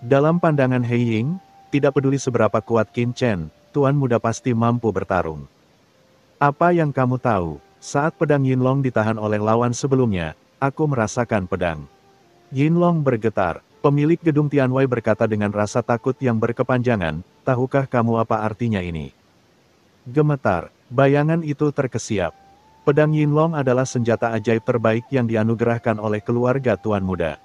Dalam pandangan He Ying, tidak peduli seberapa kuat Qin Chen, Tuan Muda pasti mampu bertarung. Apa yang kamu tahu? Saat pedang Yinlong ditahan oleh lawan sebelumnya, aku merasakan pedang Yinlong bergetar. Pemilik gedung Tianwei berkata dengan rasa takut yang berkepanjangan, tahukah kamu apa artinya ini? Gemetar. Bayangan itu terkesiap. Pedang Yinlong adalah senjata ajaib terbaik yang dianugerahkan oleh keluarga Tuan Muda.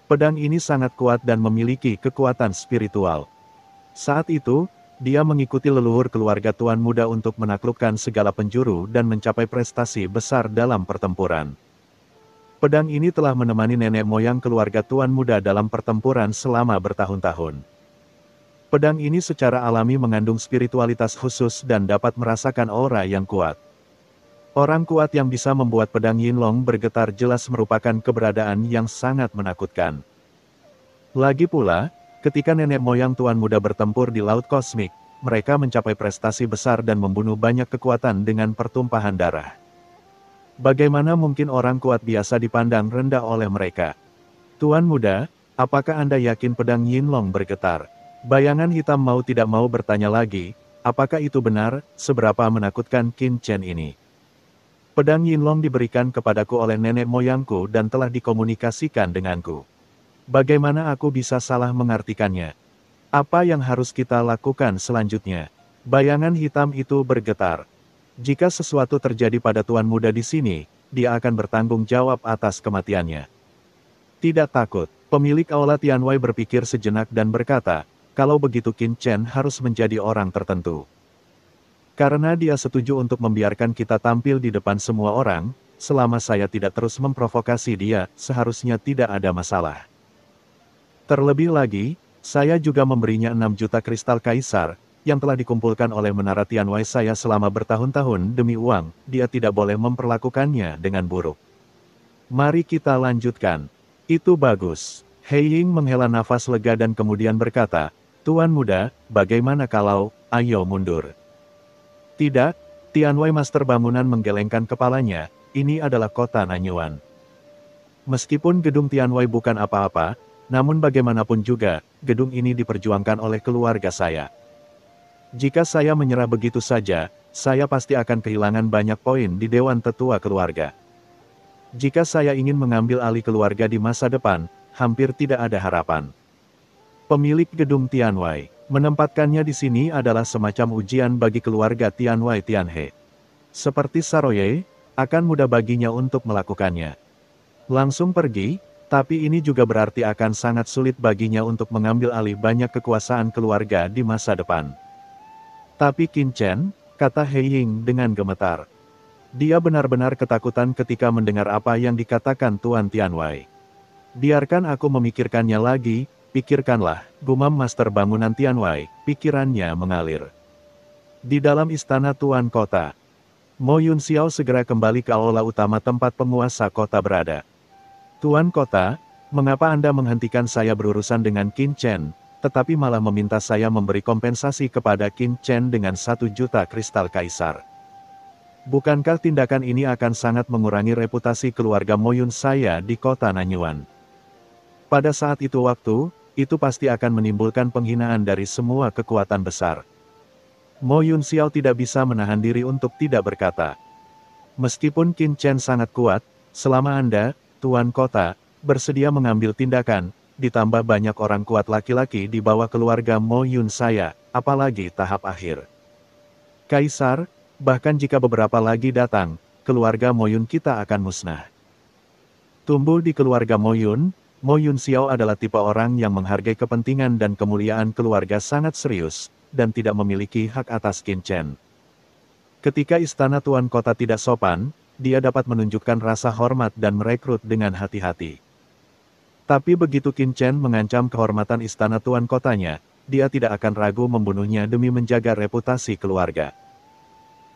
Pedang ini sangat kuat dan memiliki kekuatan spiritual. Saat itu, dia mengikuti leluhur keluarga Tuan Muda untuk menaklukkan segala penjuru dan mencapai prestasi besar dalam pertempuran. Pedang ini telah menemani nenek moyang keluarga Tuan Muda dalam pertempuran selama bertahun-tahun. Pedang ini secara alami mengandung spiritualitas khusus dan dapat merasakan aura yang kuat. Orang kuat yang bisa membuat pedang Yinlong bergetar jelas merupakan keberadaan yang sangat menakutkan. Lagi pula, ketika nenek moyang Tuan Muda bertempur di Laut Kosmik, mereka mencapai prestasi besar dan membunuh banyak kekuatan dengan pertumpahan darah. Bagaimana mungkin orang kuat biasa dipandang rendah oleh mereka? Tuan Muda, apakah Anda yakin pedang Yinlong bergetar? Bayangan hitam mau tidak mau bertanya lagi, apakah itu benar, seberapa menakutkan Qin Chen ini? Pedang Yinlong diberikan kepadaku oleh nenek moyangku dan telah dikomunikasikan denganku. Bagaimana aku bisa salah mengartikannya? Apa yang harus kita lakukan selanjutnya? Bayangan hitam itu bergetar. Jika sesuatu terjadi pada Tuan Muda di sini, dia akan bertanggung jawab atas kematiannya. Tidak takut, pemilik Aula Tianwei berpikir sejenak dan berkata, kalau begitu Qin Chen harus menjadi orang tertentu. Karena dia setuju untuk membiarkan kita tampil di depan semua orang, selama saya tidak terus memprovokasi dia, seharusnya tidak ada masalah. Terlebih lagi, saya juga memberinya 6 juta kristal kaisar, yang telah dikumpulkan oleh Menara Tianwei saya selama bertahun-tahun demi uang, dia tidak boleh memperlakukannya dengan buruk. Mari kita lanjutkan. Itu bagus. He Ying menghela nafas lega dan kemudian berkata, Tuan Muda, bagaimana kalau, ayo mundur. Tidak, Tianwei Master Bangunan menggelengkan kepalanya, ini adalah kota Nanyuan. Meskipun gedung Tianwei bukan apa-apa, namun bagaimanapun juga, gedung ini diperjuangkan oleh keluarga saya. Jika saya menyerah begitu saja, saya pasti akan kehilangan banyak poin di Dewan Tetua Keluarga. Jika saya ingin mengambil alih keluarga di masa depan, hampir tidak ada harapan. Pemilik gedung Tianwei, menempatkannya di sini adalah semacam ujian bagi keluarga Tianwei Tianhe. Seperti Saroye, akan mudah baginya untuk melakukannya. Langsung pergi, tapi ini juga berarti akan sangat sulit baginya untuk mengambil alih banyak kekuasaan keluarga di masa depan. Tapi Qin Chen, kata He Ying dengan gemetar. Dia benar-benar ketakutan ketika mendengar apa yang dikatakan Tuan Tianwei. Biarkan aku memikirkannya lagi, pikirkanlah, gumam Master Bangunan Tianwei, pikirannya mengalir. Di dalam istana Tuan Kota, Mo Yun Xiao segera kembali ke aula utama tempat penguasa kota berada. Tuan Kota, mengapa Anda menghentikan saya berurusan dengan Qin Chen, tetapi malah meminta saya memberi kompensasi kepada Qin Chen dengan 1 juta kristal kaisar? Bukankah tindakan ini akan sangat mengurangi reputasi keluarga Mo Yun saya di kota Nanyuan? Pada saat itu pasti akan menimbulkan penghinaan dari semua kekuatan besar. Mo Yun Xiao tidak bisa menahan diri untuk tidak berkata. Meskipun Qin Chen sangat kuat, selama Anda, Tuan Kota, bersedia mengambil tindakan, ditambah banyak orang kuat laki-laki di bawah keluarga Mo Yun saya, apalagi tahap akhir. Kaisar, bahkan jika beberapa lagi datang, keluarga Mo Yun kita akan musnah. Tumbuh di keluarga Mo Yun Xiao adalah tipe orang yang menghargai kepentingan dan kemuliaan keluarga sangat serius, dan tidak memiliki hak atas Qin Chen. Ketika istana Tuan Kota tidak sopan, dia dapat menunjukkan rasa hormat dan merekrut dengan hati-hati. Tapi begitu Qin Chen mengancam kehormatan istana Tuan Kotanya, dia tidak akan ragu membunuhnya demi menjaga reputasi keluarga.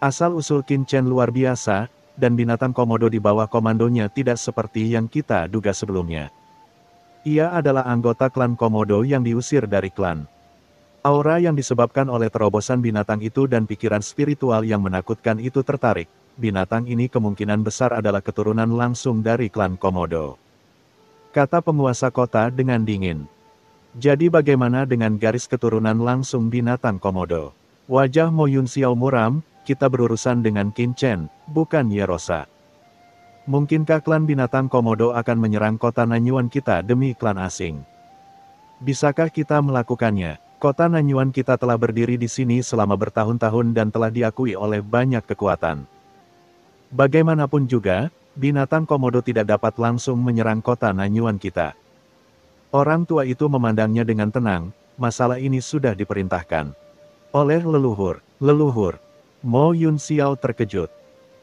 Asal-usul Qin Chen luar biasa, dan binatang komodo di bawah komandonya tidak seperti yang kita duga sebelumnya. Ia adalah anggota klan komodo yang diusir dari klan. Aura yang disebabkan oleh terobosan binatang itu dan pikiran spiritual yang menakutkan itu tertarik. Binatang ini kemungkinan besar adalah keturunan langsung dari klan komodo. Kata penguasa kota dengan dingin. Jadi bagaimana dengan garis keturunan langsung binatang komodo? Wajah Mo Yun Xiao muram, kita berurusan dengan Qin Chen, bukan Yerosa. Mungkinkah klan binatang komodo akan menyerang kota Nanyuan kita demi klan asing? Bisakah kita melakukannya? Kota Nanyuan kita telah berdiri di sini selama bertahun-tahun dan telah diakui oleh banyak kekuatan. Bagaimanapun juga, binatang komodo tidak dapat langsung menyerang kota Nanyuan kita. Orang tua itu memandangnya dengan tenang, masalah ini sudah diperintahkan oleh leluhur. Mo Yun Xiao terkejut.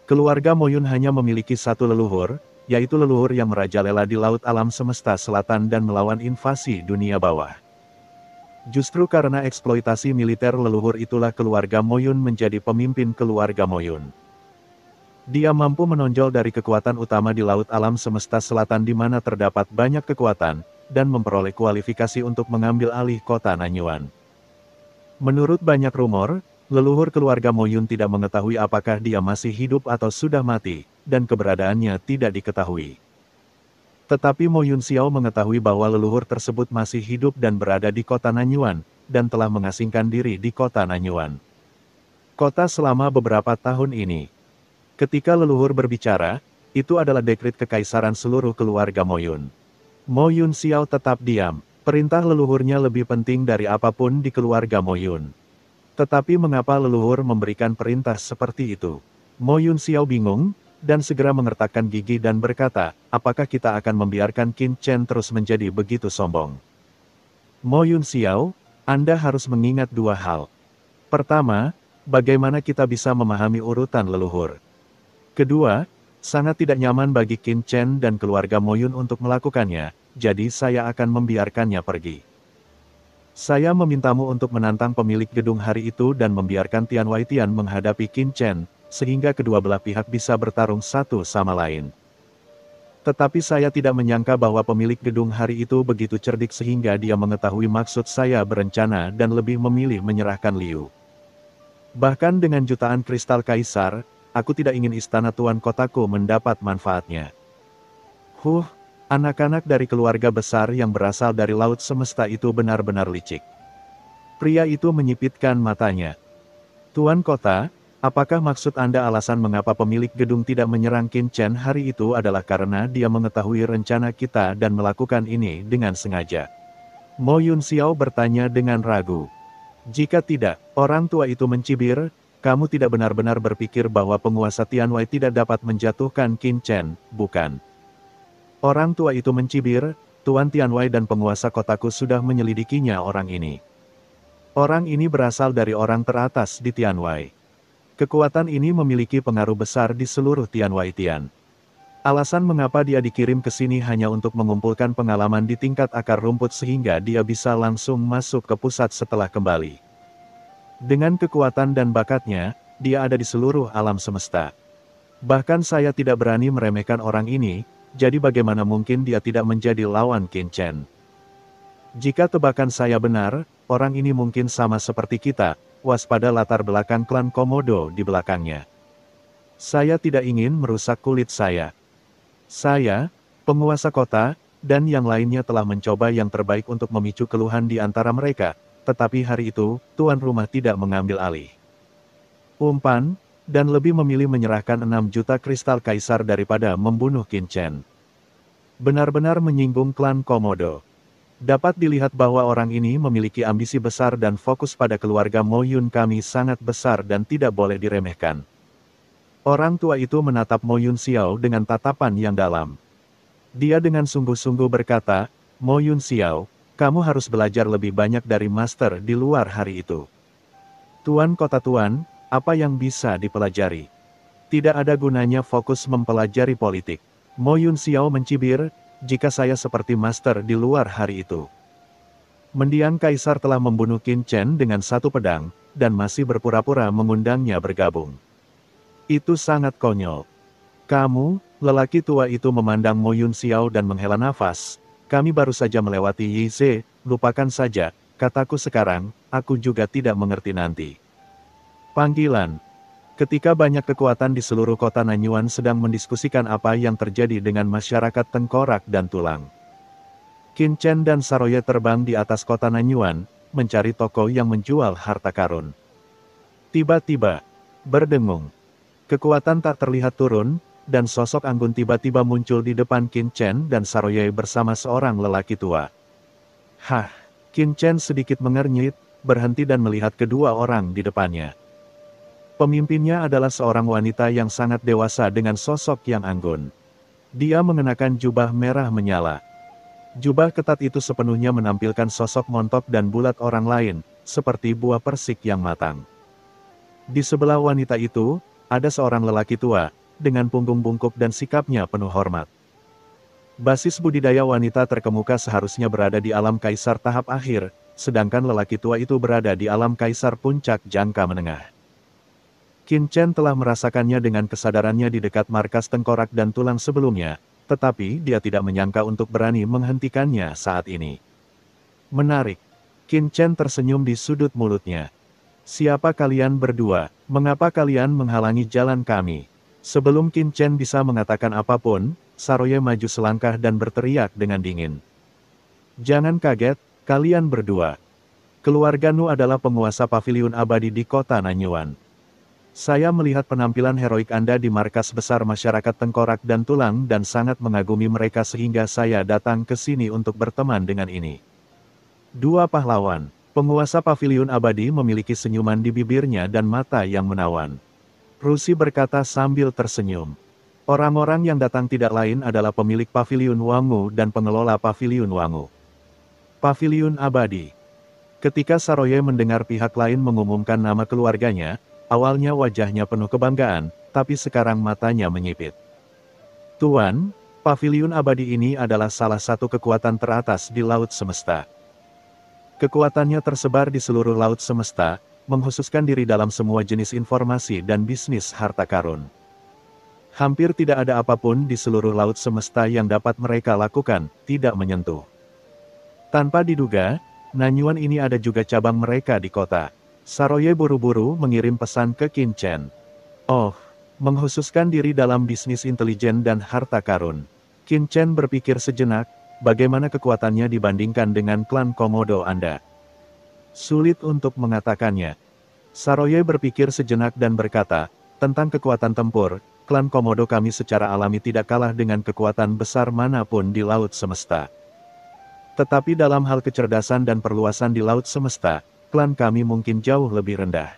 Keluarga Mo Yun hanya memiliki satu leluhur, yaitu leluhur yang merajalela di laut alam semesta selatan dan melawan invasi dunia bawah. Justru karena eksploitasi militer leluhur itulah keluarga Mo Yun menjadi pemimpin keluarga Mo Yun. Dia mampu menonjol dari kekuatan utama di laut alam semesta selatan di mana terdapat banyak kekuatan, dan memperoleh kualifikasi untuk mengambil alih kota Nanyuan. Menurut banyak rumor, leluhur keluarga Mo Yun tidak mengetahui apakah dia masih hidup atau sudah mati, dan keberadaannya tidak diketahui. Tetapi Mo Yun Xiao mengetahui bahwa leluhur tersebut masih hidup dan berada di kota Nanyuan, dan telah mengasingkan diri di kota Nanyuan. Kota selama beberapa tahun ini. Ketika leluhur berbicara, itu adalah dekret kekaisaran seluruh keluarga Mo Yun. Mo Yun Xiao tetap diam, perintah leluhurnya lebih penting dari apapun di keluarga Mo Yun. Tetapi mengapa leluhur memberikan perintah seperti itu? Mo Yun Xiao bingung, dan segera mengertakkan gigi dan berkata, apakah kita akan membiarkan Qin Chen terus menjadi begitu sombong? Mo Yun Xiao, Anda harus mengingat dua hal. Pertama, bagaimana kita bisa memahami urutan leluhur? Kedua, sangat tidak nyaman bagi Qin Chen dan keluarga Mo Yun untuk melakukannya, jadi saya akan membiarkannya pergi. Saya memintamu untuk menantang pemilik gedung hari itu dan membiarkan Tian Waitian menghadapi Qin Chen, sehingga kedua belah pihak bisa bertarung satu sama lain. Tetapi saya tidak menyangka bahwa pemilik gedung hari itu begitu cerdik sehingga dia mengetahui maksud saya berencana dan lebih memilih menyerahkan Liu. Bahkan dengan jutaan kristal kaisar, aku tidak ingin istana tuan kotaku mendapat manfaatnya. Anak-anak dari keluarga besar yang berasal dari laut semesta itu benar-benar licik. Pria itu menyipitkan matanya. Tuan kota, apakah maksud Anda alasan mengapa pemilik gedung tidak menyerang Qin Chen hari itu adalah karena dia mengetahui rencana kita dan melakukan ini dengan sengaja? Mo Yun Xiao bertanya dengan ragu. Jika tidak, orang tua itu mencibir, kamu tidak benar-benar berpikir bahwa penguasa Tianwei tidak dapat menjatuhkan Qin Chen, bukan? Orang tua itu mencibir, Tuan Tianwei dan penguasa kotaku sudah menyelidikinya orang ini. Orang ini berasal dari orang teratas di Tianwei. Kekuatan ini memiliki pengaruh besar di seluruh Tianwei Tian. Alasan mengapa dia dikirim ke sini hanya untuk mengumpulkan pengalaman di tingkat akar rumput sehingga dia bisa langsung masuk ke pusat setelah kembali. Dengan kekuatan dan bakatnya, dia ada di seluruh alam semesta. Bahkan saya tidak berani meremehkan orang ini, jadi bagaimana mungkin dia tidak menjadi lawan Qin Chen? Jika tebakan saya benar, orang ini mungkin sama seperti kita, waspada latar belakang klan Komodo di belakangnya. Saya tidak ingin merusak kulit saya. Saya, penguasa kota, dan yang lainnya telah mencoba yang terbaik untuk memicu keluhan di antara mereka, tetapi hari itu, tuan rumah tidak mengambil alih. Umpan, dan lebih memilih menyerahkan 6 juta kristal kaisar daripada membunuh Qin Chen. Benar-benar menyinggung klan Komodo. Dapat dilihat bahwa orang ini memiliki ambisi besar dan fokus pada keluarga Mo Yun kami sangat besar dan tidak boleh diremehkan. Orang tua itu menatap Mo Yun Xiao dengan tatapan yang dalam. Dia dengan sungguh-sungguh berkata, Mo Yun Xiao, kamu harus belajar lebih banyak dari master di luar hari itu. Tuan kota tuan, apa yang bisa dipelajari? Tidak ada gunanya fokus mempelajari politik. Mo Yun Xiao mencibir, jika saya seperti master di luar hari itu. Mendiang kaisar telah membunuh Qin Chen dengan satu pedang, dan masih berpura-pura mengundangnya bergabung. Itu sangat konyol. Kamu, lelaki tua itu memandang Mo Yun Xiao dan menghela nafas. Kami baru saja melewati Yi Ze, lupakan saja, kataku sekarang, aku juga tidak mengerti nanti. Panggilan. Ketika banyak kekuatan di seluruh kota Nanyuan sedang mendiskusikan apa yang terjadi dengan masyarakat tengkorak dan tulang. Qin Chen dan Saroye terbang di atas kota Nanyuan, mencari toko yang menjual harta karun. Tiba-tiba, berdengung. Kekuatan tak terlihat turun, dan sosok anggun tiba-tiba muncul di depan Qin Chen dan Saroye bersama seorang lelaki tua. Hah, Qin Chen sedikit mengernyit, berhenti dan melihat kedua orang di depannya. Pemimpinnya adalah seorang wanita yang sangat dewasa dengan sosok yang anggun. Dia mengenakan jubah merah menyala. Jubah ketat itu sepenuhnya menampilkan sosok montok dan bulat orang lain, seperti buah persik yang matang. Di sebelah wanita itu, ada seorang lelaki tua, dengan punggung bungkuk dan sikapnya penuh hormat. Basis budidaya wanita terkemuka seharusnya berada di alam kaisar tahap akhir, sedangkan lelaki tua itu berada di alam kaisar puncak jangka menengah. Qin Chen telah merasakannya dengan kesadarannya di dekat markas tengkorak dan tulang sebelumnya, tetapi dia tidak menyangka untuk berani menghentikannya saat ini. Menarik. Qin Chen tersenyum di sudut mulutnya. Siapa kalian berdua? Mengapa kalian menghalangi jalan kami? Sebelum Qin Chen bisa mengatakan apapun, Saroye maju selangkah dan berteriak dengan dingin. Jangan kaget, kalian berdua. Keluarga Nu adalah penguasa paviliun abadi di kota Nanyuan. Saya melihat penampilan heroik Anda di markas besar masyarakat tengkorak dan tulang dan sangat mengagumi mereka sehingga saya datang ke sini untuk berteman dengan ini. Dua pahlawan, penguasa paviliun abadi memiliki senyuman di bibirnya dan mata yang menawan. Rusi berkata sambil tersenyum. Orang-orang yang datang tidak lain adalah pemilik paviliun Wangu dan pengelola paviliun Wangu. Paviliun abadi. Ketika Saroye mendengar pihak lain mengumumkan nama keluarganya, awalnya wajahnya penuh kebanggaan, tapi sekarang matanya menyipit. Tuan, paviliun abadi ini adalah salah satu kekuatan teratas di laut semesta. Kekuatannya tersebar di seluruh laut semesta, menghususkan diri dalam semua jenis informasi dan bisnis harta karun. Hampir tidak ada apapun di seluruh laut semesta yang dapat mereka lakukan, tidak menyentuh. Tanpa diduga, Nanyuan ini ada juga cabang mereka di kota. Saroye buru-buru mengirim pesan ke Qin Chen. Oh, menghususkan diri dalam bisnis intelijen dan harta karun. Qin Chen berpikir sejenak, bagaimana kekuatannya dibandingkan dengan klan Komodo Anda. Sulit untuk mengatakannya. Saroye berpikir sejenak dan berkata, tentang kekuatan tempur, klan Komodo kami secara alami tidak kalah dengan kekuatan besar manapun di laut semesta. Tetapi dalam hal kecerdasan dan perluasan di laut semesta, klan kami mungkin jauh lebih rendah.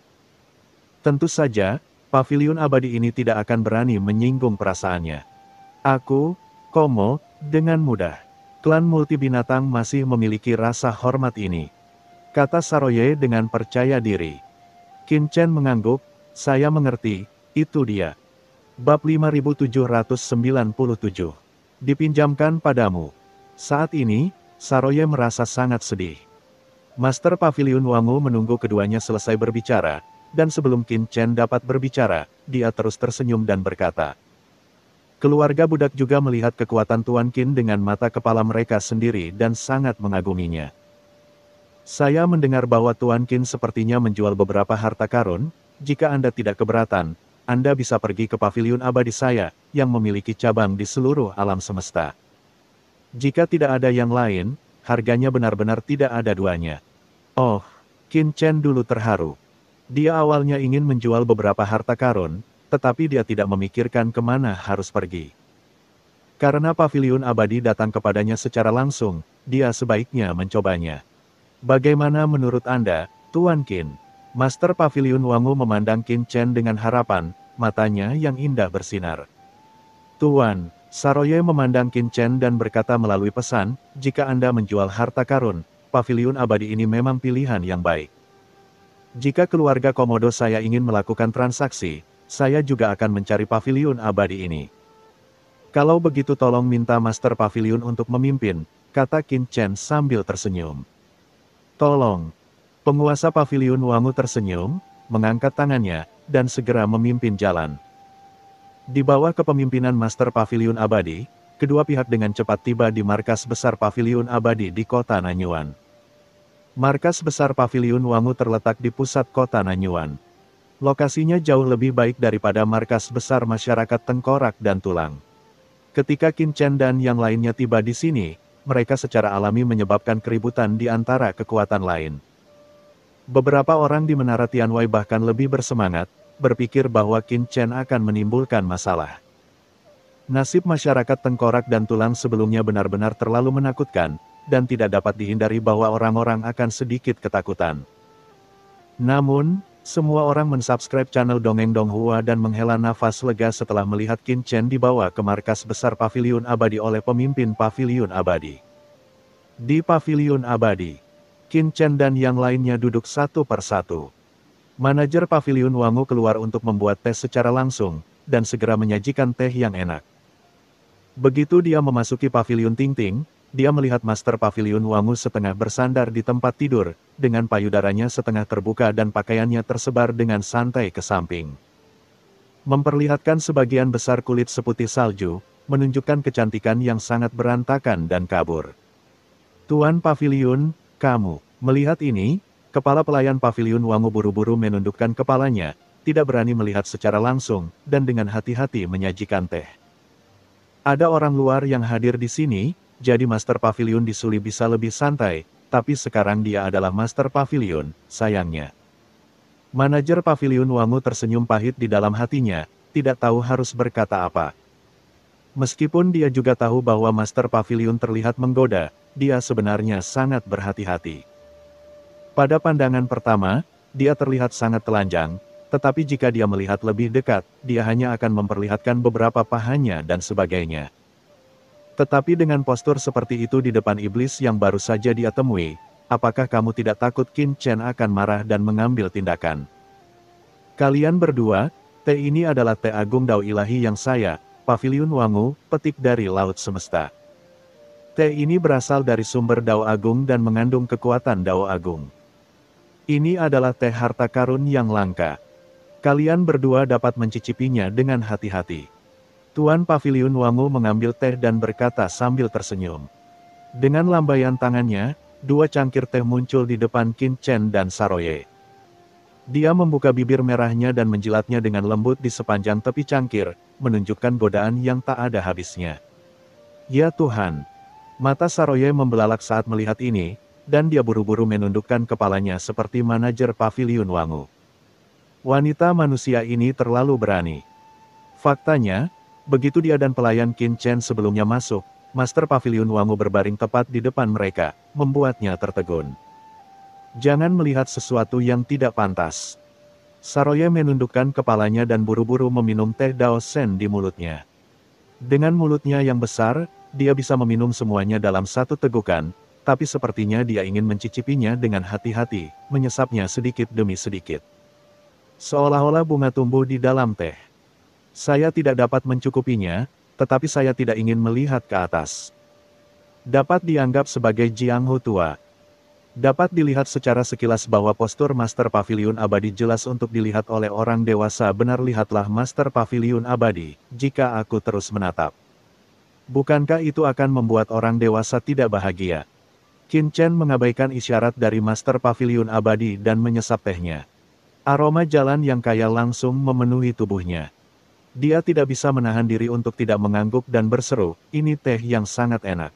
Tentu saja, paviliun abadi ini tidak akan berani menyinggung perasaannya. Aku, Komo, dengan mudah. Klan multi binatang masih memiliki rasa hormat ini. Kata Saroye dengan percaya diri. Qin Chen mengangguk, saya mengerti, itu dia. Bab 5797. Dipinjamkan padamu. Saat ini, Saroye merasa sangat sedih. Master Paviliun Wangu menunggu keduanya selesai berbicara, dan sebelum Qin Chen dapat berbicara, dia terus tersenyum dan berkata. Keluarga budak juga melihat kekuatan Tuan Qin dengan mata kepala mereka sendiri dan sangat mengaguminya. Saya mendengar bahwa Tuan Qin sepertinya menjual beberapa harta karun, jika Anda tidak keberatan, Anda bisa pergi ke paviliun abadi saya, yang memiliki cabang di seluruh alam semesta. Jika tidak ada yang lain, harganya benar-benar tidak ada duanya. Oh, Qin Chen dulu terharu. Dia awalnya ingin menjual beberapa harta karun, tetapi dia tidak memikirkan kemana harus pergi. Karena paviliun abadi datang kepadanya secara langsung, dia sebaiknya mencobanya. Bagaimana menurut Anda, Tuan Qin? Master Paviliun Wangu memandang Qin Chen dengan harapan, matanya yang indah bersinar. Tuan, Saroye memandang Qin Chen dan berkata melalui pesan, jika Anda menjual harta karun, paviliun abadi ini memang pilihan yang baik. Jika keluarga Komodo saya ingin melakukan transaksi, saya juga akan mencari paviliun abadi ini. Kalau begitu tolong minta Master Paviliun untuk memimpin, kata Qin Chen sambil tersenyum. Tolong. Penguasa Paviliun Wangu tersenyum, mengangkat tangannya, dan segera memimpin jalan. Di bawah kepemimpinan Master Paviliun Abadi, kedua pihak dengan cepat tiba di markas besar Paviliun Abadi di kota Nanyuan. Markas besar Paviliun Wangu terletak di pusat kota Nanyuan. Lokasinya jauh lebih baik daripada markas besar masyarakat tengkorak dan tulang. Ketika Qin Chen dan yang lainnya tiba di sini, mereka secara alami menyebabkan keributan di antara kekuatan lain. Beberapa orang di Menara Tianwei bahkan lebih bersemangat, berpikir bahwa Qin Chen akan menimbulkan masalah. Nasib masyarakat tengkorak dan tulang sebelumnya benar-benar terlalu menakutkan, dan tidak dapat dihindari bahwa orang-orang akan sedikit ketakutan. Namun, semua orang mensubscribe channel Dongeng Donghua dan menghela nafas lega setelah melihat Qin Chen dibawa ke markas besar Paviliun Abadi oleh pemimpin Paviliun Abadi. Di Paviliun Abadi, Qin Chen dan yang lainnya duduk satu persatu. Manajer Paviliun Wangu keluar untuk membuat teh secara langsung, dan segera menyajikan teh yang enak. Begitu dia memasuki Paviliun Tingting, dia melihat Master Paviliun Wangu setengah bersandar di tempat tidur, dengan payudaranya setengah terbuka dan pakaiannya tersebar dengan santai ke samping. Memperlihatkan sebagian besar kulit seputih salju, menunjukkan kecantikan yang sangat berantakan dan kabur. Tuan Paviliun, kamu, melihat ini, kepala pelayan Paviliun Wangu buru-buru menundukkan kepalanya, tidak berani melihat secara langsung, dan dengan hati-hati menyajikan teh. Ada orang luar yang hadir di sini, jadi Master Paviliun di Suli bisa lebih santai, tapi sekarang dia adalah Master Paviliun, sayangnya. Manajer Paviliun Wangu tersenyum pahit di dalam hatinya, tidak tahu harus berkata apa. Meskipun dia juga tahu bahwa Master Paviliun terlihat menggoda, dia sebenarnya sangat berhati-hati. Pada pandangan pertama, dia terlihat sangat telanjang, tetapi jika dia melihat lebih dekat, dia hanya akan memperlihatkan beberapa pahanya dan sebagainya. Tetapi dengan postur seperti itu di depan iblis yang baru saja dia temui, apakah kamu tidak takut Qin Chen akan marah dan mengambil tindakan? Kalian berdua, teh ini adalah teh agung Dao Ilahi yang saya, Paviliun Wangu, petik dari Laut Semesta. Teh ini berasal dari sumber Dao Agung dan mengandung kekuatan Dao Agung. Ini adalah teh harta karun yang langka. Kalian berdua dapat mencicipinya dengan hati-hati. Tuan Paviliun Wangu mengambil teh dan berkata sambil tersenyum. Dengan lambaian tangannya, dua cangkir teh muncul di depan Qin Chen dan Saroye. Dia membuka bibir merahnya dan menjilatnya dengan lembut di sepanjang tepi cangkir, menunjukkan godaan yang tak ada habisnya. Ya Tuhan! Mata Saroye membelalak saat melihat ini, dan dia buru-buru menundukkan kepalanya seperti manajer Paviliun Wangu. Wanita manusia ini terlalu berani. Faktanya, begitu dia dan pelayan Qin Chen sebelumnya masuk, Master Paviliun Wangu berbaring tepat di depan mereka, membuatnya tertegun. Jangan melihat sesuatu yang tidak pantas. Saroye menundukkan kepalanya dan buru-buru meminum teh Dao Shen di mulutnya. Dengan mulutnya yang besar, dia bisa meminum semuanya dalam satu tegukan, tapi sepertinya dia ingin mencicipinya dengan hati-hati, menyesapnya sedikit demi sedikit. Seolah-olah bunga tumbuh di dalam teh. Saya tidak dapat mencukupinya, tetapi saya tidak ingin melihat ke atas. Dapat dianggap sebagai Jianghu tua. Dapat dilihat secara sekilas bahwa postur Master Paviliun Abadi jelas untuk dilihat oleh orang dewasa. Benar, lihatlah Master Paviliun Abadi, jika aku terus menatap. Bukankah itu akan membuat orang dewasa tidak bahagia? Qin Chen mengabaikan isyarat dari Master Paviliun Abadi dan menyesap tehnya. Aroma jalan yang kaya langsung memenuhi tubuhnya. Dia tidak bisa menahan diri untuk tidak mengangguk dan berseru, ini teh yang sangat enak.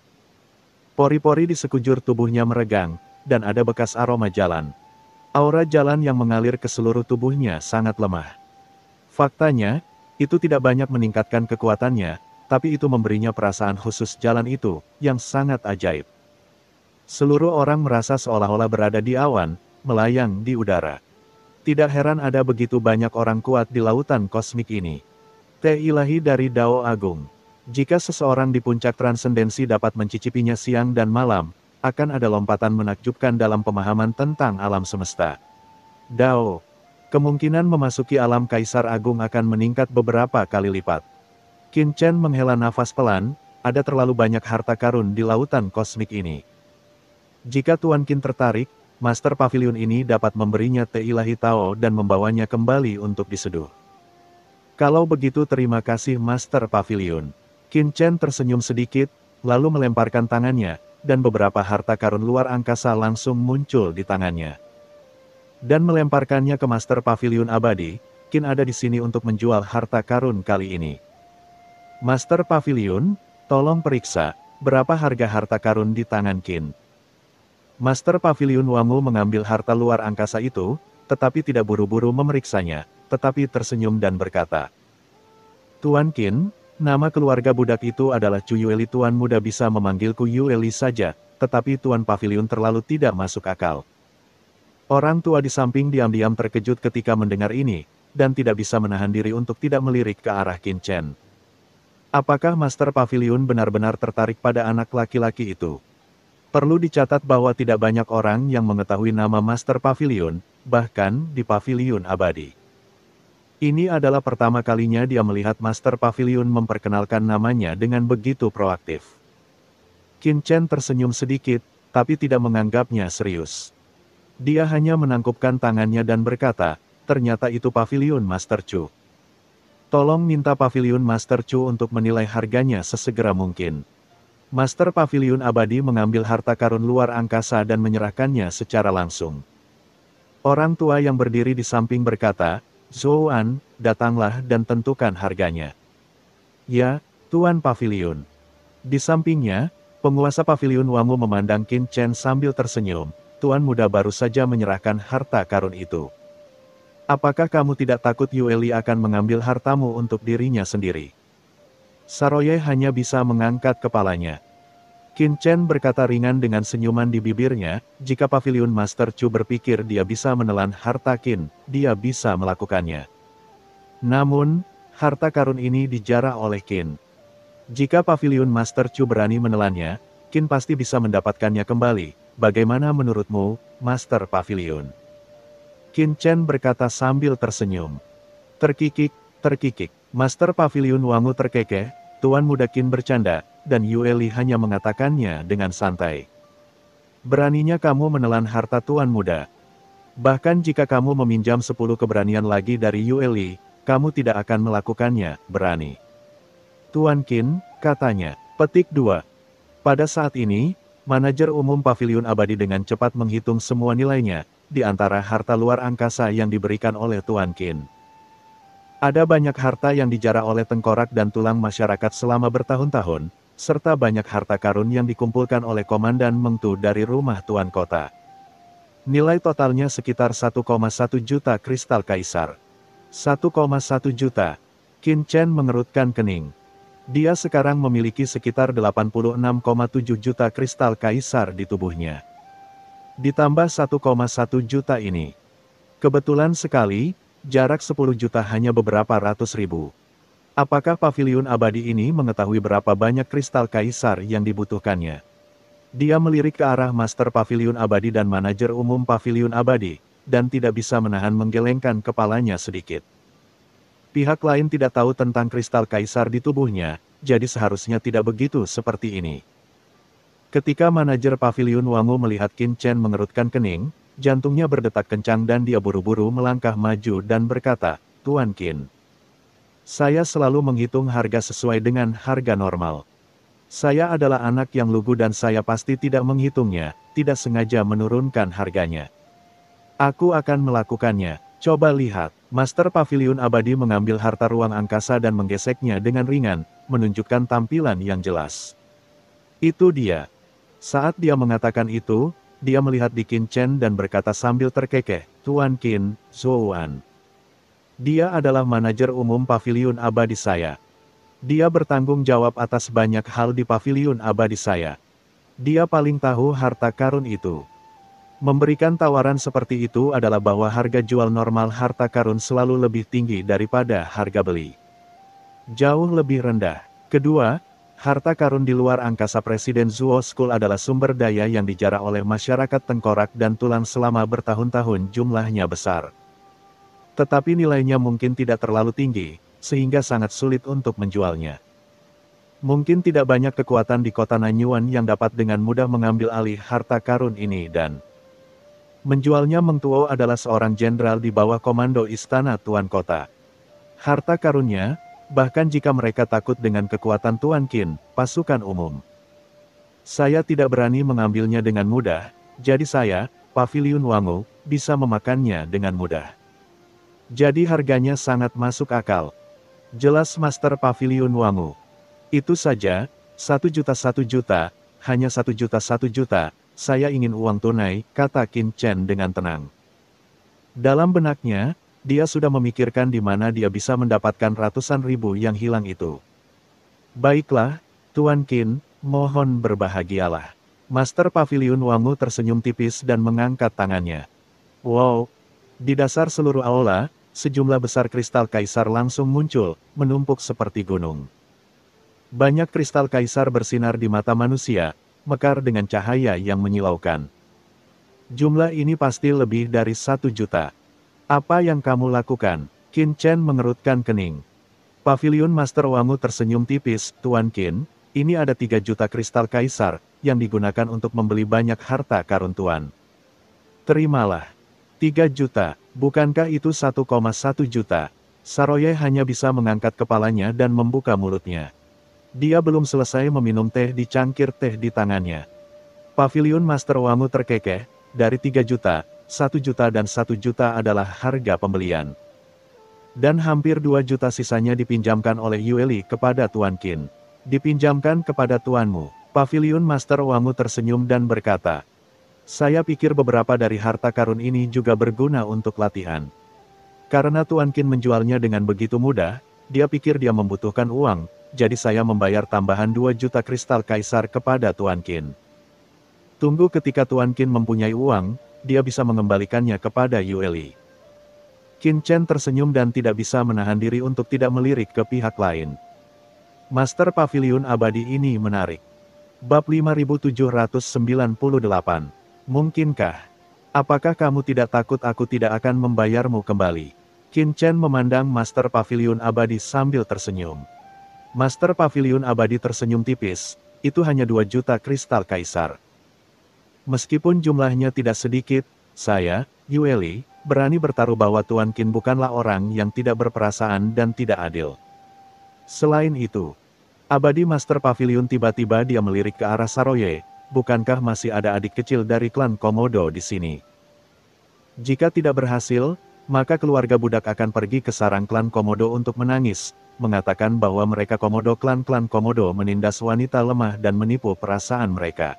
Pori-pori di sekujur tubuhnya meregang, dan ada bekas aroma jalan. Aura jalan yang mengalir ke seluruh tubuhnya sangat lemah. Faktanya, itu tidak banyak meningkatkan kekuatannya, tapi itu memberinya perasaan khusus jalan itu, yang sangat ajaib. Seluruh orang merasa seolah-olah berada di awan, melayang di udara. Tidak heran ada begitu banyak orang kuat di lautan kosmik ini. Teh ilahi dari Dao Agung. Jika seseorang di puncak transendensi dapat mencicipinya siang dan malam, akan ada lompatan menakjubkan dalam pemahaman tentang alam semesta. Dao. Kemungkinan memasuki alam Kaisar Agung akan meningkat beberapa kali lipat. Qin Chen menghela nafas pelan, ada terlalu banyak harta karun di lautan kosmik ini. Jika Tuan Qin tertarik, Master Paviliun ini dapat memberinya teh ilahi Tao dan membawanya kembali untuk diseduh. Kalau begitu terima kasih Master Paviliun. Qin Chen tersenyum sedikit, lalu melemparkan tangannya, dan beberapa harta karun luar angkasa langsung muncul di tangannya. Dan melemparkannya ke Master Paviliun Abadi, Qin ada di sini untuk menjual harta karun kali ini. Master Paviliun, tolong periksa, berapa harga harta karun di tangan Qin? Master Paviliun Wangu mengambil harta luar angkasa itu, tetapi tidak buru-buru memeriksanya, tetapi tersenyum dan berkata, Tuan Qin, nama keluarga budak itu adalah Chu Yueli. Tuan muda bisa memanggilku Yueli saja, tetapi Tuan Paviliun terlalu tidak masuk akal. Orang tua di samping diam-diam terkejut ketika mendengar ini, dan tidak bisa menahan diri untuk tidak melirik ke arah Qin Chen. Apakah Master Paviliun benar-benar tertarik pada anak laki-laki itu? Perlu dicatat bahwa tidak banyak orang yang mengetahui nama Master Paviliun, bahkan di Paviliun Abadi. Ini adalah pertama kalinya dia melihat Master Paviliun memperkenalkan namanya dengan begitu proaktif. Qin Chen tersenyum sedikit, tapi tidak menganggapnya serius. Dia hanya menangkupkan tangannya dan berkata, ternyata itu Paviliun Master Chu. Tolong minta Paviliun Master Chu untuk menilai harganya sesegera mungkin. Master Paviliun Abadi mengambil harta karun luar angkasa dan menyerahkannya secara langsung. Orang tua yang berdiri di samping berkata, Zhouan, datanglah dan tentukan harganya. Ya, Tuan Paviliun. Di sampingnya, penguasa Paviliun Wangu memandang Qin Chen sambil tersenyum. Tuan muda baru saja menyerahkan harta karun itu. Apakah kamu tidak takut Yueli akan mengambil hartamu untuk dirinya sendiri? Saroye hanya bisa mengangkat kepalanya. Qin Chen berkata ringan dengan senyuman di bibirnya, jika Paviliun Master Chu berpikir dia bisa menelan harta Qin, dia bisa melakukannya. Namun, harta karun ini dijarah oleh Qin. Jika Paviliun Master Chu berani menelannya, Qin pasti bisa mendapatkannya kembali. Bagaimana menurutmu, Master Paviliun? Qin Chen berkata sambil tersenyum. Terkikik, terkikik. Master Paviliun Wangu terkekeh, Tuan Muda Qin bercanda, dan Yueli hanya mengatakannya dengan santai. Beraninya kamu menelan harta Tuan Muda. Bahkan jika kamu meminjam 10 keberanian lagi dari Yueli, kamu tidak akan melakukannya, berani. Tuan Qin, katanya. Petik 2. Pada saat ini, manajer umum Paviliun Abadi dengan cepat menghitung semua nilainya, di antara harta luar angkasa yang diberikan oleh Tuan Qin. Ada banyak harta yang dijarah oleh tengkorak dan tulang masyarakat selama bertahun-tahun, serta banyak harta karun yang dikumpulkan oleh Komandan Meng Tu dari rumah Tuan Kota. Nilai totalnya sekitar 1,1 juta kristal kaisar. 1,1 juta. Qin Chen mengerutkan kening. Dia sekarang memiliki sekitar 86,7 juta kristal kaisar di tubuhnya. Ditambah 1,1 juta ini. Kebetulan sekali, jarak 10 juta hanya beberapa ratus ribu. Apakah Paviliun Abadi ini mengetahui berapa banyak kristal kaisar yang dibutuhkannya? Dia melirik ke arah Master Paviliun Abadi dan manajer umum Paviliun Abadi, dan tidak bisa menahan menggelengkan kepalanya sedikit. Pihak lain tidak tahu tentang kristal kaisar di tubuhnya, jadi seharusnya tidak begitu seperti ini. Ketika manajer Paviliun Wangu melihat Qin Chen mengerutkan kening, jantungnya berdetak kencang dan dia buru-buru melangkah maju dan berkata, Tuan Qin. Saya selalu menghitung harga sesuai dengan harga normal. Saya adalah anak yang lugu dan saya pasti tidak menghitungnya, tidak sengaja menurunkan harganya. Aku akan melakukannya, coba lihat. Master Paviliun Abadi mengambil harta ruang angkasa dan menggeseknya dengan ringan, menunjukkan tampilan yang jelas. Itu dia. Saat dia mengatakan itu, dia melihat di Qin Chen dan berkata sambil terkekeh, Tuan Qin, Zhouan. Dia adalah manajer umum Paviliun Abadi saya. Dia bertanggung jawab atas banyak hal di Paviliun Abadi saya. Dia paling tahu harta karun itu. Memberikan tawaran seperti itu adalah bahwa harga jual normal harta karun selalu lebih tinggi daripada harga beli. Jauh lebih rendah. Kedua, harta karun di luar angkasa Presiden Zuo School adalah sumber daya yang dijarah oleh masyarakat tengkorak dan tulang selama bertahun-tahun jumlahnya besar. Tetapi nilainya mungkin tidak terlalu tinggi, sehingga sangat sulit untuk menjualnya. Mungkin tidak banyak kekuatan di kota Nanyuan yang dapat dengan mudah mengambil alih harta karun ini dan menjualnya. Meng Tuo adalah seorang jenderal di bawah komando istana Tuan Kota. Harta karunnya, bahkan jika mereka takut dengan kekuatan Tuan Qin, pasukan umum. Saya tidak berani mengambilnya dengan mudah, jadi saya, Paviliun Wangu, bisa memakannya dengan mudah. Jadi harganya sangat masuk akal. Jelas Master Paviliun Wangu. Itu saja, 1 juta, hanya 1 juta, saya ingin uang tunai, kata Qin Chen dengan tenang. Dalam benaknya, dia sudah memikirkan di mana dia bisa mendapatkan ratusan ribu yang hilang itu. Baiklah, Tuan Qin, mohon berbahagialah. Master Paviliun Wangu tersenyum tipis dan mengangkat tangannya. Wow! Di dasar seluruh aula, sejumlah besar kristal kaisar langsung muncul, menumpuk seperti gunung. Banyak kristal kaisar bersinar di mata manusia, mekar dengan cahaya yang menyilaukan. Jumlah ini pasti lebih dari 1 juta. Apa yang kamu lakukan? Qin Chen mengerutkan kening. Paviliun Master Wangu tersenyum tipis, Tuan Qin, ini ada 3 juta kristal kaisar, yang digunakan untuk membeli banyak harta karun Tuan. Terimalah. 3 juta, bukankah itu 1,1 juta? Saroye hanya bisa mengangkat kepalanya dan membuka mulutnya. Dia belum selesai meminum teh di cangkir teh di tangannya. Paviliun Master Wangu terkekeh, dari 3 juta, 1 juta dan 1 juta adalah harga pembelian. Dan hampir 2 juta sisanya dipinjamkan oleh Yueli kepada Tuan Qin. Dipinjamkan kepada tuanmu. Paviliun Master Wangu tersenyum dan berkata, saya pikir beberapa dari harta karun ini juga berguna untuk latihan. Karena Tuan Qin menjualnya dengan begitu mudah, dia pikir dia membutuhkan uang, jadi saya membayar tambahan 2 juta kristal kaisar kepada Tuan Qin. Tunggu ketika Tuan Qin mempunyai uang, dia bisa mengembalikannya kepada Yueli. Qin Chen tersenyum dan tidak bisa menahan diri untuk tidak melirik ke pihak lain. Master Paviliun Abadi ini menarik. Bab 5798. Mungkinkah? Apakah kamu tidak takut aku tidak akan membayarmu kembali? Qin Chen memandang Master Paviliun Abadi sambil tersenyum. Master Paviliun Abadi tersenyum tipis, itu hanya 2 juta kristal kaisar. Meskipun jumlahnya tidak sedikit, saya, Yueli, berani bertaruh bahwa Tuan Qin bukanlah orang yang tidak berperasaan dan tidak adil. Selain itu, Abadi Master Paviliun tiba-tiba dia melirik ke arah Saroye, bukankah masih ada adik kecil dari klan Komodo di sini? Jika tidak berhasil, maka keluarga budak akan pergi ke sarang klan Komodo untuk menangis, mengatakan bahwa mereka klan Komodo menindas wanita lemah dan menipu perasaan mereka.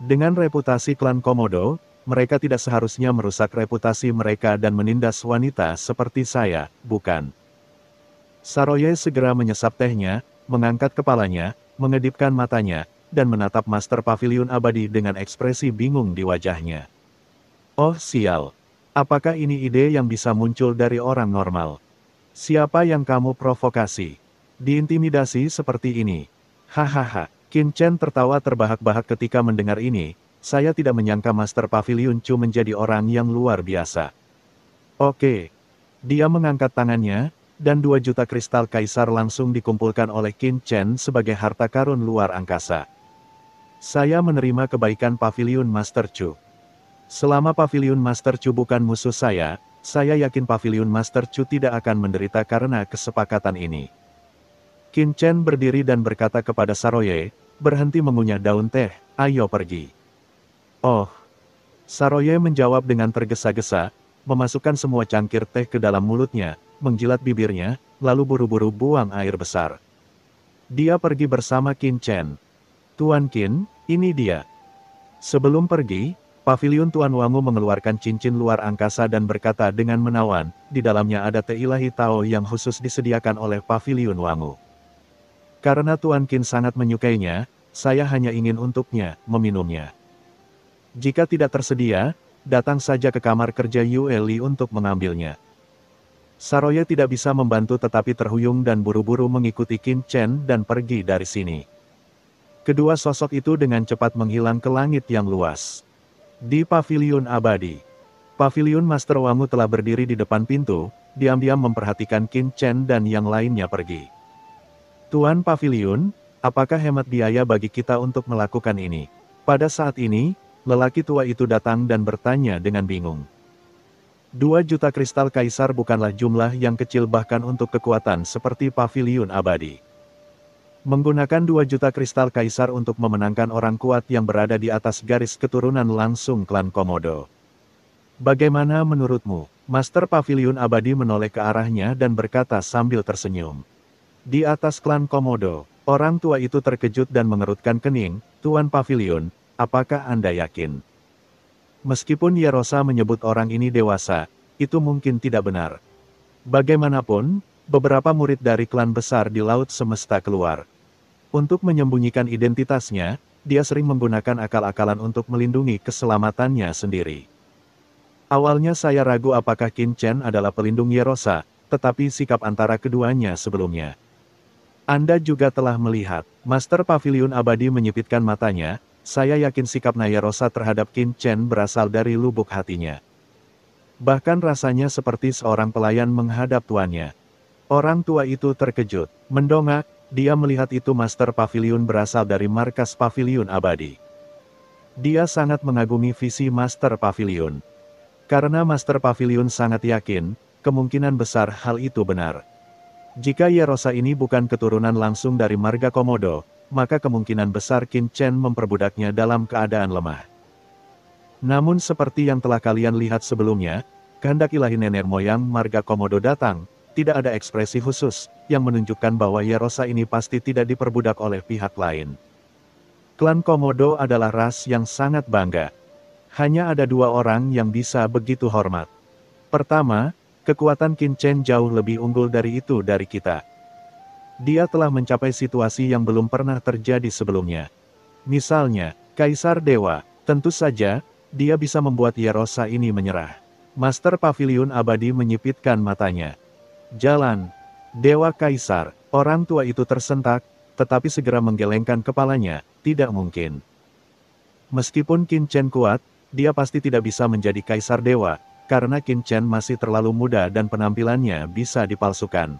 Dengan reputasi klan Komodo, mereka tidak seharusnya merusak reputasi mereka dan menindas wanita seperti saya, bukan? Saroye segera menyesap tehnya, mengangkat kepalanya, mengedipkan matanya, dan menatap Master Paviliun Abadi dengan ekspresi bingung di wajahnya. Oh sial! Apakah ini ide yang bisa muncul dari orang normal? Siapa yang kamu provokasi? Diintimidasi seperti ini? Hahaha, Qin Chen tertawa terbahak-bahak ketika mendengar ini, saya tidak menyangka Master Paviliun Chu menjadi orang yang luar biasa. Oke. Dia mengangkat tangannya, dan 2 juta kristal kaisar langsung dikumpulkan oleh Qin Chen sebagai harta karun luar angkasa. Saya menerima kebaikan Paviliun Master Chu. Selama Paviliun Master Chu bukan musuh saya yakin Paviliun Master Chu tidak akan menderita karena kesepakatan ini. Qin Chen berdiri dan berkata kepada Saroye, berhenti mengunyah daun teh, ayo pergi. Oh. Saroye menjawab dengan tergesa-gesa, memasukkan semua cangkir teh ke dalam mulutnya, menjilat bibirnya, lalu buru-buru buang air besar. Dia pergi bersama Qin Chen. Tuan Qin, ini dia. Sebelum pergi, Paviliun Tuan Wangu mengeluarkan cincin luar angkasa dan berkata dengan menawan, di dalamnya ada teh ilahi Tao yang khusus disediakan oleh Paviliun Wangu. Karena Tuan Qin sangat menyukainya, saya hanya ingin untuknya, meminumnya. Jika tidak tersedia, datang saja ke kamar kerja Yueli untuk mengambilnya. Saroye tidak bisa membantu tetapi terhuyung dan buru-buru mengikuti Qin Chen dan pergi dari sini. Kedua sosok itu dengan cepat menghilang ke langit yang luas. Di Paviliun Abadi. Paviliun Master Wangu telah berdiri di depan pintu, diam-diam memperhatikan Qin Chen dan yang lainnya pergi. Tuan Paviliun, apakah hemat biaya bagi kita untuk melakukan ini? Pada saat ini, lelaki tua itu datang dan bertanya dengan bingung. 2 juta kristal kaisar bukanlah jumlah yang kecil bahkan untuk kekuatan seperti Paviliun Abadi. Menggunakan 2 juta kristal kaisar untuk memenangkan orang kuat yang berada di atas garis keturunan langsung klan Komodo. Bagaimana menurutmu? Master Paviliun Abadi menoleh ke arahnya dan berkata sambil tersenyum. Di atas klan Komodo, Orang tua itu terkejut dan mengerutkan kening. Tuan Pavilion, apakah Anda yakin? Meskipun Yerosa menyebut orang ini dewasa, itu mungkin tidak benar. Bagaimanapun, beberapa murid dari klan besar di Laut Semesta keluar. Untuk menyembunyikan identitasnya, dia sering menggunakan akal-akalan untuk melindungi keselamatannya sendiri. Awalnya saya ragu apakah Qin Chen adalah pelindung Yerosa, tetapi sikap antara keduanya sebelumnya. Anda juga telah melihat, Master Pavilion Abadi menyipitkan matanya, saya yakin sikap Yerosa terhadap Qin Chen berasal dari lubuk hatinya. Bahkan rasanya seperti seorang pelayan menghadap tuannya. Orang tua itu terkejut, mendongak, dia melihat itu Master Pavilion berasal dari markas Pavilion Abadi. Dia sangat mengagumi visi Master Pavilion. Karena Master Pavilion sangat yakin, kemungkinan besar hal itu benar. Jika Yerosa ini bukan keturunan langsung dari marga Komodo, maka kemungkinan besar Qin Chen memperbudaknya dalam keadaan lemah. Namun seperti yang telah kalian lihat sebelumnya, kehendak ilahi nenek moyang marga Komodo datang, tidak ada ekspresi khusus, yang menunjukkan bahwa Yerosa ini pasti tidak diperbudak oleh pihak lain. Klan Komodo adalah ras yang sangat bangga. Hanya ada dua orang yang bisa begitu hormat. Pertama, kekuatan Qin Chen jauh lebih unggul dari itu dari kita. Dia telah mencapai situasi yang belum pernah terjadi sebelumnya. Misalnya, Kaisar Dewa, tentu saja, dia bisa membuat Yerosa ini menyerah. Master Pavilion Abadi menyipitkan matanya. Jalan. Dewa Kaisar, orang tua itu tersentak, tetapi segera menggelengkan kepalanya, tidak mungkin. Meskipun Qin Chen kuat, dia pasti tidak bisa menjadi Kaisar Dewa, karena Qin Chen masih terlalu muda dan penampilannya bisa dipalsukan.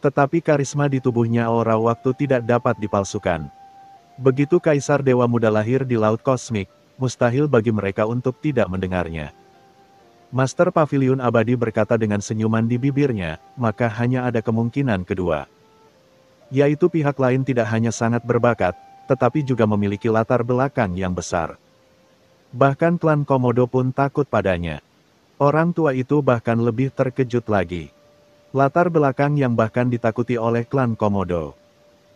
Tetapi karisma di tubuhnya aura waktu tidak dapat dipalsukan. Begitu Kaisar Dewa Muda lahir di Laut Kosmik, mustahil bagi mereka untuk tidak mendengarnya. Master Pavilion Abadi berkata dengan senyuman di bibirnya, maka hanya ada kemungkinan kedua. Yaitu pihak lain tidak hanya sangat berbakat, tetapi juga memiliki latar belakang yang besar. Bahkan klan Komodo pun takut padanya. Orang tua itu bahkan lebih terkejut lagi. Latar belakang yang bahkan ditakuti oleh klan Komodo.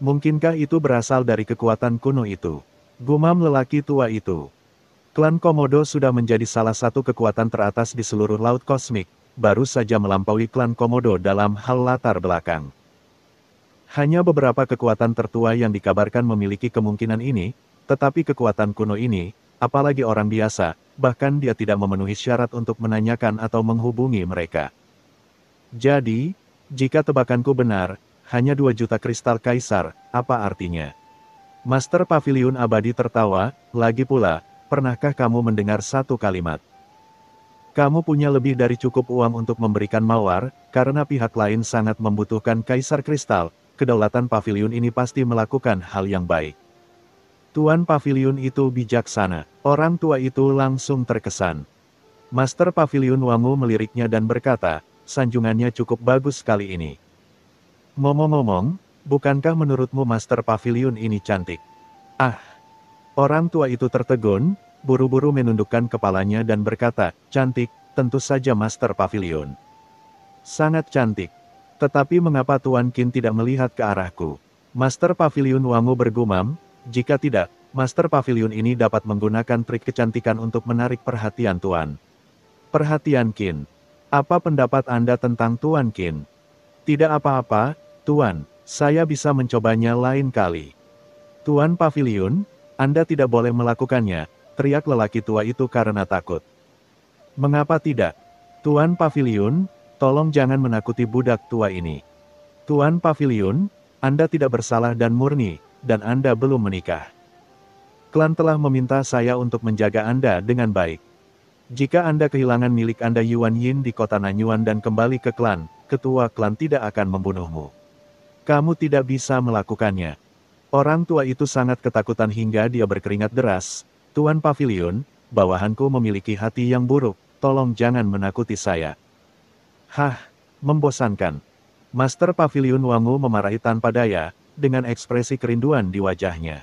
Mungkinkah itu berasal dari kekuatan kuno itu? Gumam lelaki tua itu. Klan Komodo sudah menjadi salah satu kekuatan teratas di seluruh Laut Kosmik, baru saja melampaui klan Komodo dalam hal latar belakang. Hanya beberapa kekuatan tertua yang dikabarkan memiliki kemungkinan ini, tetapi kekuatan kuno ini, apalagi orang biasa, bahkan dia tidak memenuhi syarat untuk menanyakan atau menghubungi mereka. Jadi, jika tebakanku benar, hanya 2 juta kristal kaisar, apa artinya? Master Pavilion Abadi tertawa, lagi pula, pernahkah kamu mendengar satu kalimat? Kamu punya lebih dari cukup uang untuk memberikan mawar, karena pihak lain sangat membutuhkan kaisar kristal, kedaulatan pavilion ini pasti melakukan hal yang baik. Tuan Pavilion itu bijaksana. Orang tua itu langsung terkesan. Master Pavilion Wangu meliriknya dan berkata, sanjungannya cukup bagus kali ini. Ngomong-ngomong, bukankah menurutmu Master Pavilion ini cantik? Ah! Orang tua itu tertegun, buru-buru menundukkan kepalanya dan berkata, cantik, tentu saja Master Pavilion. Sangat cantik. Tetapi mengapa Tuan Qin tidak melihat ke arahku? Master Pavilion Wangu bergumam, jika tidak, Master Pavilion ini dapat menggunakan trik kecantikan untuk menarik perhatian Tuan. Perhatian Qin. Apa pendapat Anda tentang Tuan Qin? Tidak apa-apa, Tuan, saya bisa mencobanya lain kali. Tuan Pavilion, Anda tidak boleh melakukannya, teriak lelaki tua itu karena takut. Mengapa tidak? Tuan Pavilion, tolong jangan menakuti budak tua ini. Tuan Pavilion, Anda tidak bersalah dan murni, dan Anda belum menikah. Klan telah meminta saya untuk menjaga Anda dengan baik. Jika Anda kehilangan milik Anda Yuan Yin di kota Nanyuan dan kembali ke klan, ketua klan tidak akan membunuhmu. Kamu tidak bisa melakukannya. Orang tua itu sangat ketakutan hingga dia berkeringat deras. Tuan Pavilion, bawahanku memiliki hati yang buruk, tolong jangan menakuti saya. Hah, membosankan. Master Pavilion Wangu memarahi tanpa daya, dengan ekspresi kerinduan di wajahnya.